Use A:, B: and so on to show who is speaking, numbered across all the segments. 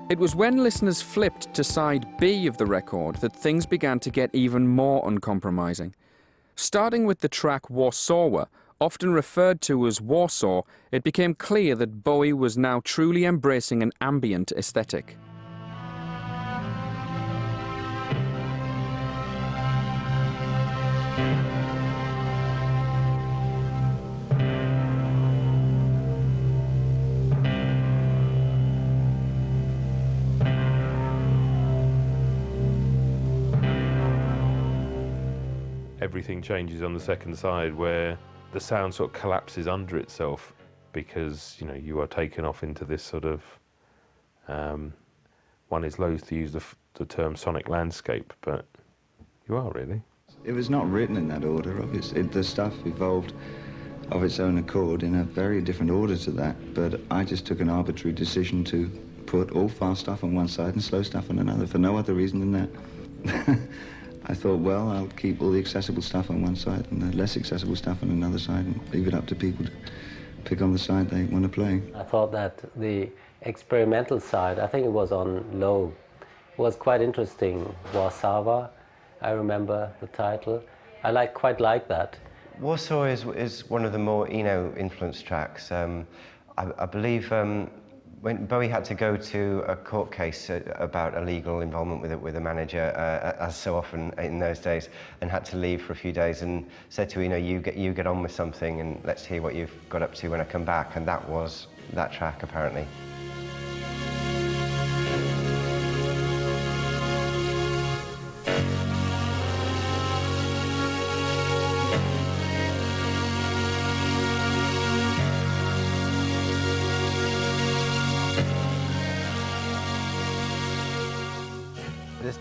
A: It was when listeners flipped to side B of the record that things began to get even more uncompromising. Starting with the track Warsaw, often referred to as Warsaw, it became clear that Bowie was now truly embracing an ambient aesthetic.
B: Everything changes on the second side, where the sound sort of collapses under itself because, you know, you are taken off into this sort of, one is loath to use the term sonic landscape, but you are really.
C: It was not written in that order, obviously. The stuff evolved of its own accord in a very different order to that, but I just took an arbitrary decision to put all fast stuff on one side and slow stuff on another for no other reason than that. I thought, well, I'll keep all the accessible stuff on one side and the less accessible stuff on another side and leave it up to people to pick on the side they want to play.
D: I thought that the experimental side, I think it was on low, was quite interesting. Warsaw, I remember the title. I quite like that.
E: Warsaw is one of the more Eno-influenced tracks. I believe when Bowie had to go to a court case about illegal involvement with a manager, as so often in those days, and had to leave for a few days, and said to Eno, you get on with something, and let's hear what you've got up to when I come back, and that was that track, apparently.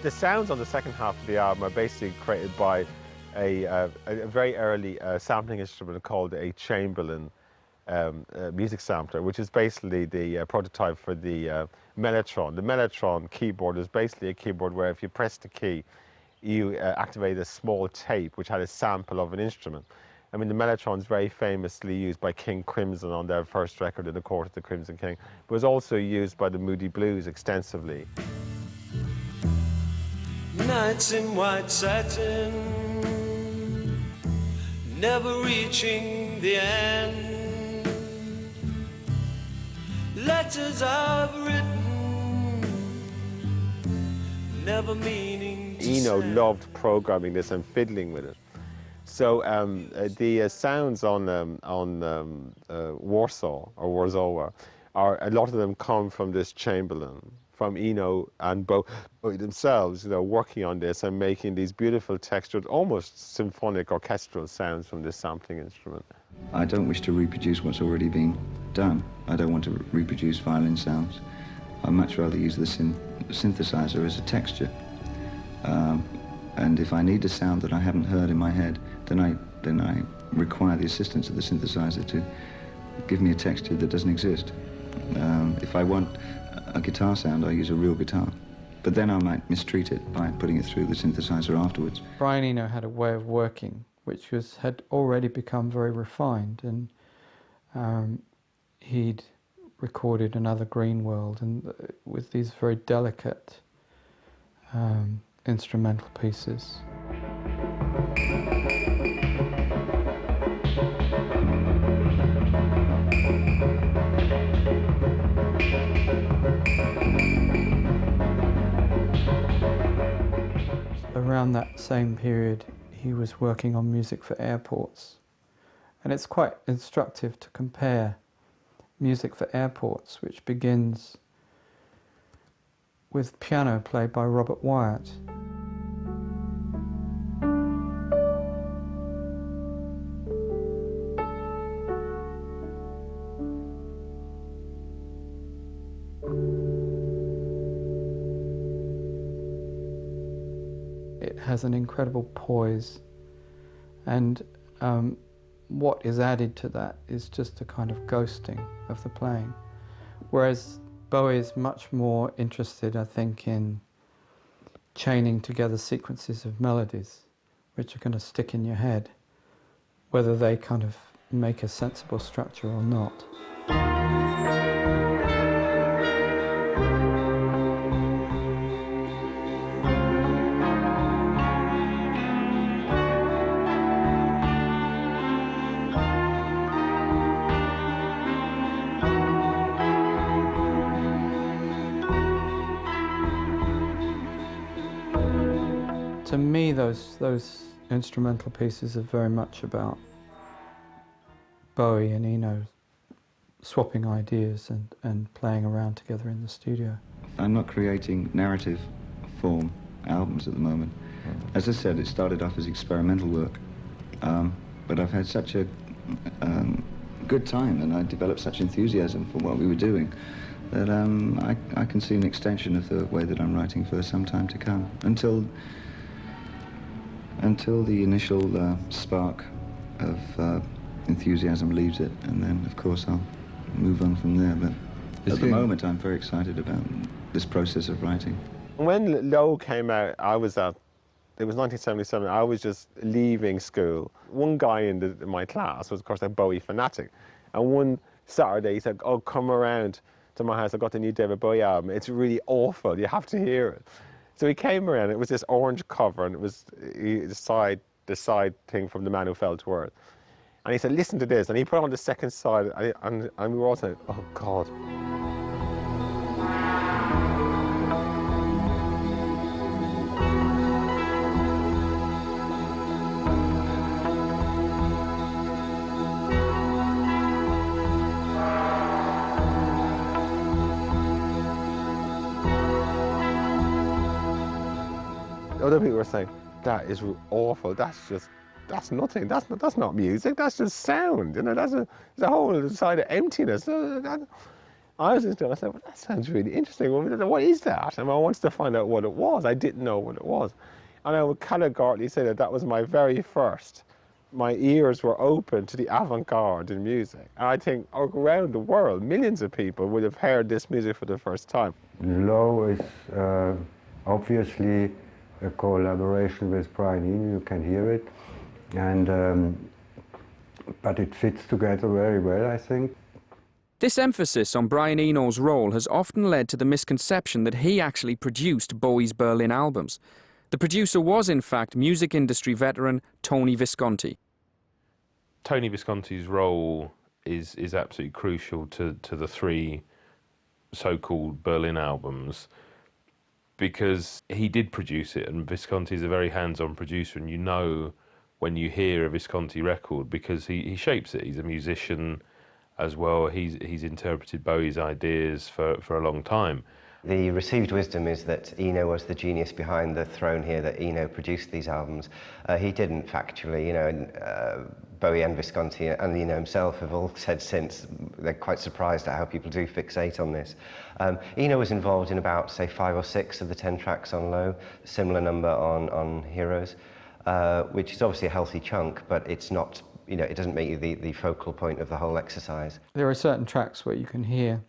B: The sounds on the second half of the album are basically created by a very early sampling instrument called a Chamberlin music sampler, which is basically the prototype for the Mellotron. The Mellotron keyboard is basically a keyboard where if you press the key, you activate a small tape which had a sample of an instrument. I mean, the Mellotron is very famously used by King Crimson on their first record, In the Court of the Crimson King. It was also used by the Moody Blues extensively.
F: Nights in white satin, never reaching the end. Letters I've written, never meaning to
B: Eno
F: send.
B: loved programming this and fiddling with it. So the sounds on Warsaw or Warsaw are, a lot of them come from this Chamberlin, from Eno and Bowie themselves, you know, working on this and making these beautiful textured, almost symphonic orchestral sounds from this sampling instrument.
C: I don't wish to reproduce what's already been done. I don't want to reproduce violin sounds. I'd much rather use the synthesizer as a texture. And if I need a sound that I haven't heard in my head, then I require the assistance of the synthesizer to give me a texture that doesn't exist. If I want a guitar sound, I use a real guitar. But then I might mistreat it by putting it through the synthesizer afterwards.
G: Brian Eno had a way of working which had already become very refined, and he'd recorded Another Green World and with these very delicate instrumental pieces. Around that same period, he was working on music for airports. And it's quite instructive to compare music for airports, which begins with piano played by Robert Wyatt. It has an incredible poise, and what is added to that is just a kind of ghosting of the playing. Whereas Bowie is much more interested, I think, in chaining together sequences of melodies which are going to stick in your head, whether they kind of make a sensible structure or not. those instrumental pieces are very much about Bowie and Eno swapping ideas and playing around together in the studio.
C: I'm not creating narrative form albums at the moment. As I said, it started off as experimental work, but I've had such a good time and I developed such enthusiasm for what we were doing that I can see an extension of the way that I'm writing for some time to come, until the initial spark of enthusiasm leaves it, and then of course I'll move on from there. But at the moment I'm very excited about this process of writing.
B: When Low came out, it was 1977, I was just leaving school. One guy in my class was, of course, a Bowie fanatic. And one Saturday he said, oh, come around to my house, I've got the new David Bowie album. It's really awful, you have to hear it. So he came around, it was this orange cover, and it was the side thing from The Man Who Fell to Earth. And he said, listen to this, and he put on the second side, and we were all saying, oh, God. Other people were saying, that is awful, that's nothing, that's not music, that's just sound, you know, there's a whole side of emptiness. I was just doing, I said, well, that sounds really interesting, what is that? And I wanted to find out what it was. I didn't know what it was. And I would categorically say that was my very first. My ears were open to the avant-garde in music. And I think around the world, millions of people would have heard this music for the first time.
H: Low is obviously a collaboration with Brian Eno, you can hear it, and but it fits together very well, I think.
A: This emphasis on Brian Eno's role has often led to the misconception that he actually produced Bowie's Berlin albums. The producer was, in fact, music industry veteran Tony Visconti.
I: Tony Visconti's role is absolutely crucial to the three so-called Berlin albums, because he did produce it, and Visconti is a very hands-on producer, and you know when you hear a Visconti record because he shapes it. He's a musician as well. He's interpreted Bowie's ideas for a long time.
E: The received wisdom is that Eno was the genius behind the throne here, that Eno produced these albums. He didn't factually, you know, and Bowie and Visconti and Eno himself have all said since they're quite surprised at how people do fixate on this. Eno was involved in about, say, 5 or 6 of the 10 tracks on Low, a similar number on Heroes, which is obviously a healthy chunk, but it's not, you know, it doesn't make you the focal point of the whole exercise.
G: There are certain tracks where you can hear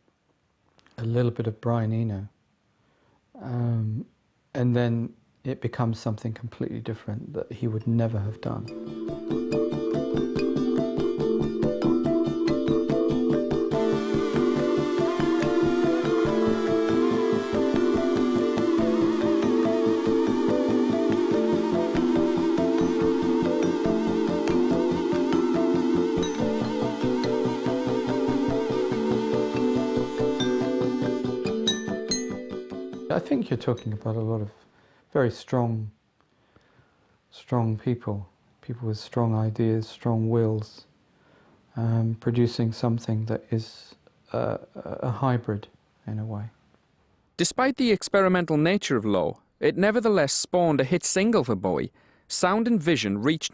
G: a little bit of Brian Eno, and then it becomes something completely different that he would never have done. I think you're talking about a lot of very strong people with strong ideas, strong wills, producing something that is a hybrid in a way.
A: Despite the experimental nature of Low, it nevertheless spawned a hit single for Bowie. Sound and Vision reached